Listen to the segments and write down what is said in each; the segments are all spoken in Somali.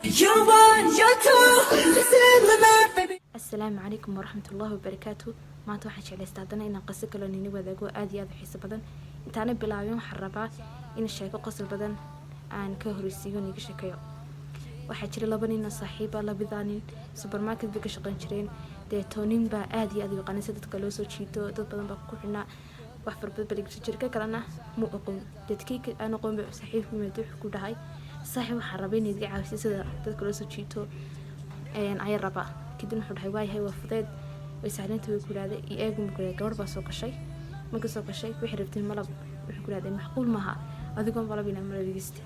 You're one, you're two, listen to me, baby. السلام عليكم ورحمة الله وبركاته. maanta waxaan jeclaystaa haddana inaan qiso kale nini wadaago aad iyo aad u xiiso badan. intaana bilaabin waxaan rabaa in sheeko qosol badan aan ka horeysiiyo niga sheekeeyo. waxaa jira laba nin oo saaxiib ah, labadaa nin supermarket bay ka shaqayn jireen. nin baa aad iyo aad u yaqaanay dadka loo soo jiito, dad badan baa ku xidhnaa wax farbad baligsan jirka kalena mu aqoon. dadkii aan aqoon bay saaxiibku meedo ku dhahay saaxiib waxaan rabaa inaad iga caawiso sida dadka loo soo jiito ayaan rabaa. kadib wuxuu dhahay waayahay waa fudeed way sahlantu way ku raadey iyo eegu ma gurey gabar baa soo gashay marka soo gashay wixii rabtay malab wuxuu ku raadey macquul maaha adigoon malab inaan malabigiste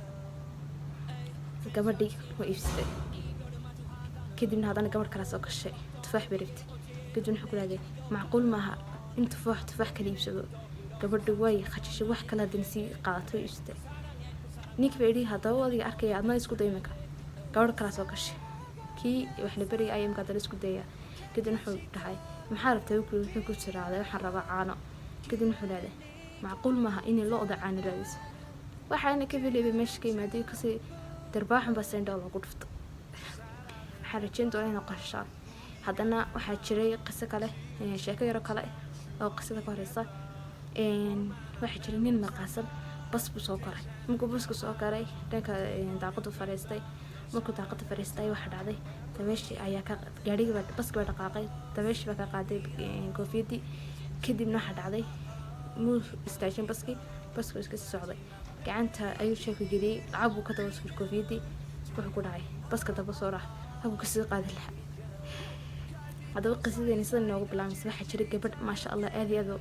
gabadhii waa iibsatay. kadibna haddana gabar kale soo gashay tufaax bay rabtay kadib wuxuu ku raadey macquul maaha in tufaax kala iibsado gabadhii way khajishay wax kale haddana sii qaadato iibsatay. ninkii baa yidhi haddaba adiga arkaya adna isku day iminka gabar kale soo gashay kii wax la barayay ayay imka isku dayay. kadib wuxuu dhahay maxaa rabtay wuxuu ku tiraaday waxaan rabaa caano. kadib wuxuu leeyahay macquul maaha in looda caano raadiso waxaana ka filayay meesha ka imaaday kasi darbaaxan baa sandal lagu dhufto. waxaa rajayn doonaa inay qorshaan. haddana waxaa jiray qiso kale sheeko yar kale oo qisada ka horeysa. waxaa jiray nin maqaasan bas buu soo koray markuu baska soo koray dhanka daaqadu fariistay. markuu daaqada fariistay waxa dhacday dabeeshii ayaa ka gaariga baska baa dhaqaaqay dabeeshii baa ka qaaday koofiyadii. kadibna waxa dhacday muu istaajin baskii iska socday gacanta ayuu sheeko geliyay lacag buu ka daba suray koofiyadii wuxuu ku dhacay baska daba soo raax habuu ka sii qaaday lahaa. haddaba qisadeeni sida noogu bilaabmaysa waxaa jiray gabadh maasha allah aad iyo aad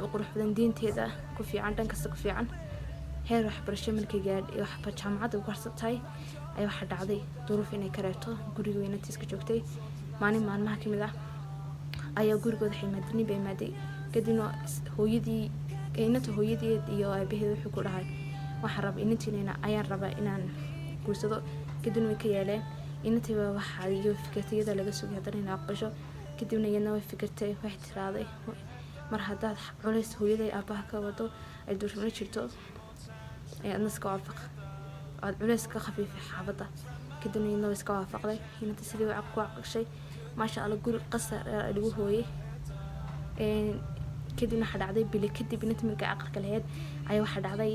u qurux badan diinteeda ku fiican dhan kasta ku fiican heer waxbarasho markay gaadhay waxba jaamacadda ku harsatay ayaa waxa dhacday duruuf inay ka reebto guriga weynatiiska joogtay. maalin maalmaha ka mid ah ayaa gurigooda ximaadini bay imaaday. kadibna hooyadii iyo aabaheed wuxuu ku dhahay waxaan rabaa inantiina ayaan rabaa inaan guursado. kadibna way ka yeeleen inantiiba waxaa iyo fikirtayada laga sugay haddana inay aqbasho. kadibna iyadna way fikirtay waxay tiraaday mar haddaad culays hooyaday aabaha ka wado ay duurmana jirto adna iska waafaq aad culays ka khafiifay xaabadda. kadibna iyadna way iska waafaqday inantii sidii way ku aqashay maasha allah guri qasar lagu hooyay. kadibna waxa dhacday bili kadib inantii markay aqalka lahayd ayaa waxa dhacday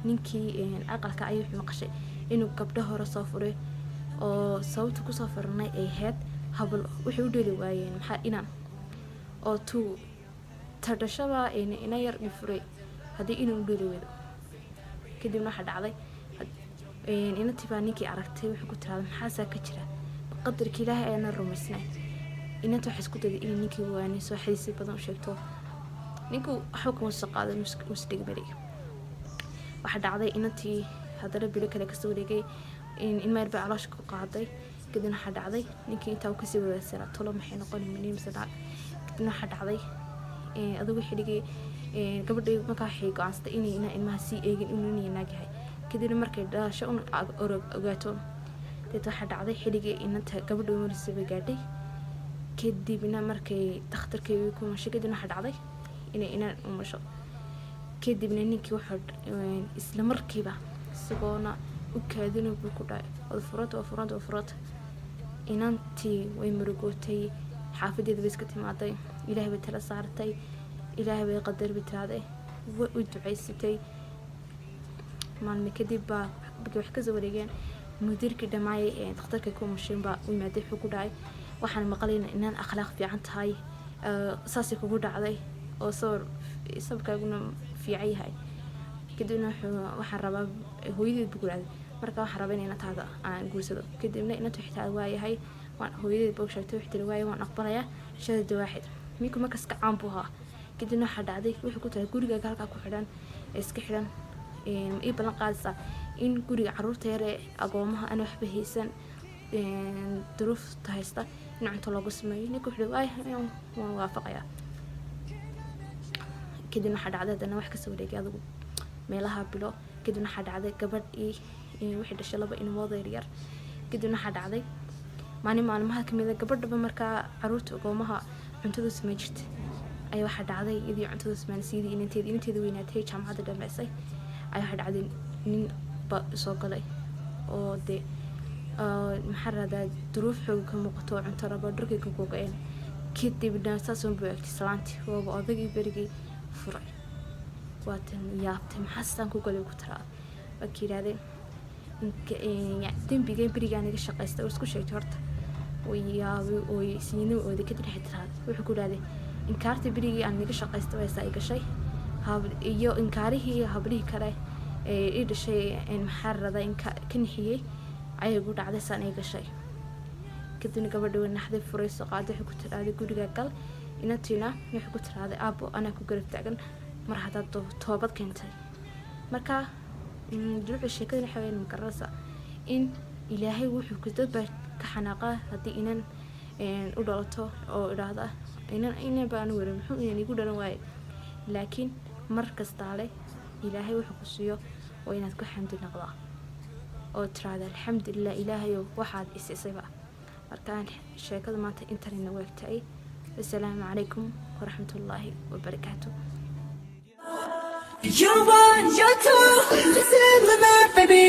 ninkii aqalka ayuu maqashay inuu gabdho hore soo furay oo sababta ku soo furnay ay ahayd habal wuxuu u dheli waayeen maxaa inaan oo tadashaba ina yar dhifuray haddii inuu u dheli wado. kadibna waxa dhacday inantii baa ninkii aragtay wuxuu ku tiraaday maxaasaa ka jira qadarka ilaahay ayaan rumaysnay. inantii waxay isku dayday inay ninkii waanayso xadiisi badan u sheegto ninkuu waxba kuma soo qaaday musdhigbalay. waxa dhacday inantii haddana bilo kale kasoo wareegay ilma yar bay caloosha ku qaaday. kadibna waxa dhacday ninkii intaa uu kasii wadaagsanaa tolo maxay noqon miniin masana. kadibna waxa dhacday adigu xidhigay gabadhii markaa waxay go'aansatay inay ilmaha sii eegin inuu nin naag yahay. kadibna markay dhalasho ogaato waxa dhacday xidhigii inanta gabadhii marisi bay gaadhay. kadibna markay dhakhtarkii ku mashay kadibna waxa dhacday inay umasho. kadibna ninkii wuxuu isla markiiba isagoona u kaadinuu buu ku dhahay furanta inantii way murugootay xaafadeeda bay iska timaaday ilaahay bay tala saartay ilaahay bay qadar bay tiraaday way u ducaysatay. maalmo kadib baa wax ka soo wareegeen mudiirkii dhamaayay dhakhtarka ku mashin baa u imaaday wuxuu ku dhahay waxaan maqlaynaa inaan akhlaaq fiican tahay saasay kugu dhacday oo sababkaaguna fiican yahay. kadibna waxaan rabaa hooyadeed buu ku dhacday marka waxaan rabaa in inantaada aan guursado. kadibna inantu xitaa waayahay waan hooyadeed buu sheegtay wixii tiri waayahay waan aqbalayaa shadada waaxid minku markaas ka caan buu ahaa. kadibna waxa dhacday wuxuu ku tahay gurigaaga halkaa ku xidhan iska xidhan ii ballan qaadaysaa in guriga carruurta yar ee agoomaha aan waxba haysan duruufta haysta in cunto loogu sameeyo. ninku wuxuu waayahay waan waafaqayaa. kadibna waxa dhacday haddana wax kasoo wareegay adigu meelaha bilo. kadibna waxa dhacday gabadhii waxay dhashay laba ilmood yar. kadibna waxa dhacday maalin maalmaha kamid ah gabadhaba markaa carruurta agoomaha cuntada sameyn jirtay ayaa waxa dhacday idii cuntada sameynayay inanteeda weynaatay jaamacadda dhameysay ayaa waxa dhacday nin ba soo galay oo maxaa radaa duruuf xoog ka muuqato cunto rabo dharkii ka go'een kadibna saas oo buuxtay islaantii oo odagii berigii furay waatan yaabtay maxaastan ku galay ku taraa wakiiraadeen dambiga berigaan iga shaqaystay oo isku sheegtay horta oo siinay oo ka dirxay wuxuu ku dhaaday inkaarta berigii aan iga shaqaystay way saa gashay iyo inkaarihii hablihii kale ee dhashay maxaa radaa in ka nixiyay ayay ugu dhacday saan ay gashay kadibna gabadha way naxday furayso qaado wuxuu ku tiraaday guriga gal inatina wuxuu ku tiraaday aabo ana ku garab taagan mar hadaad toobad keentay marka duruuc sheekada waxa weyn makarasa in ilaahay wuxuu ku dad ka xanaaqa hadii inan u dhalato oo iraada inan baan warin wuxuu inaan igu dhalan waay laakiin mar kasta le ilaahay wuxuu ku siiyo oo inaad ku xamdi noqdaa oo tiraada alxamdulillah ilaahay waxaad isisayba markaan sheekada maanta internet waqtay assalaamu calaykum waraxmatullaahi wabarakaatuh. You're one, you're two, this is the baby.